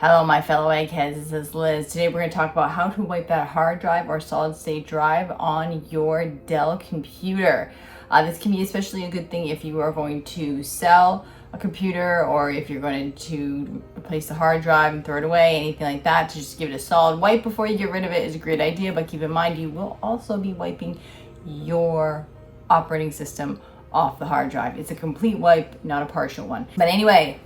Hello, my fellow eggheads. This is Liz. Today we're going to talk about how to wipe that hard drive or solid state drive on your Dell computer. This can be especially a good thing if you are going to sell a computer or if you're going to replace the hard drive and throw it away, anything like that. To just give it a solid wipe before you get rid of it is a great idea, but keep in mind you will also be wiping your operating system off the hard drive. It's a complete wipe, not a partial one. But anyway,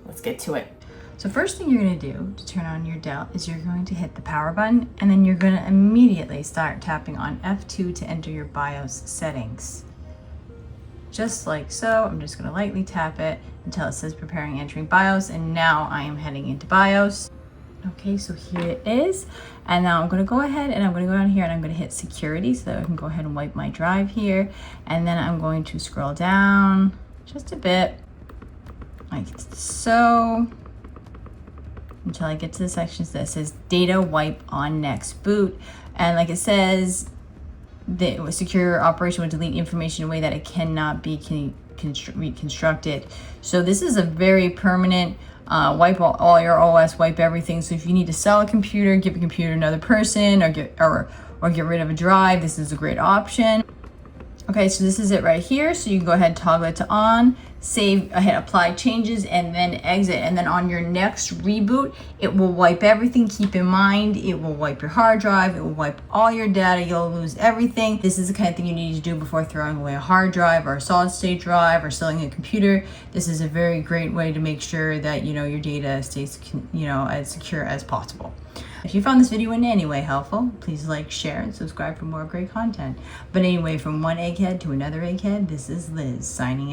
let's get to it. So first thing you're going to do to turn on your Dell is you're going to hit the power button, and then you're going to immediately start tapping on F2 to enter your BIOS settings. Just like so. I'm just going to lightly tap it until it says preparing entering BIOS, and now I am heading into BIOS. Okay, so here it is, and now I'm going to go ahead and I'm going to go down here and I'm going to hit security so that I can go ahead and wipe my drive here, and then I'm going to scroll down just a bit like so until I get to the sections that says data wipe on next boot. And like it says, the secure operation will delete information in a way that it cannot be reconstructed. So this is a very permanent wipe all your OS, wipe everything. So if you need to sell a computer, give a computer to another person, or get rid of a drive, this is a great option. Okay, so this is it right here. So you can go ahead and toggle it to on, save, hit apply changes, and then exit. And then on your next reboot, it will wipe everything. Keep in mind, it will wipe your hard drive, it will wipe all your data, you'll lose everything. This is the kind of thing you need to do before throwing away a hard drive or a solid state drive or selling a computer. This is a very great way to make sure that your data stays as secure as possible. If you found this video in any way helpful, please like, share, and subscribe for more great content. But anyway, from one egghead to another egghead, this is Liz signing out.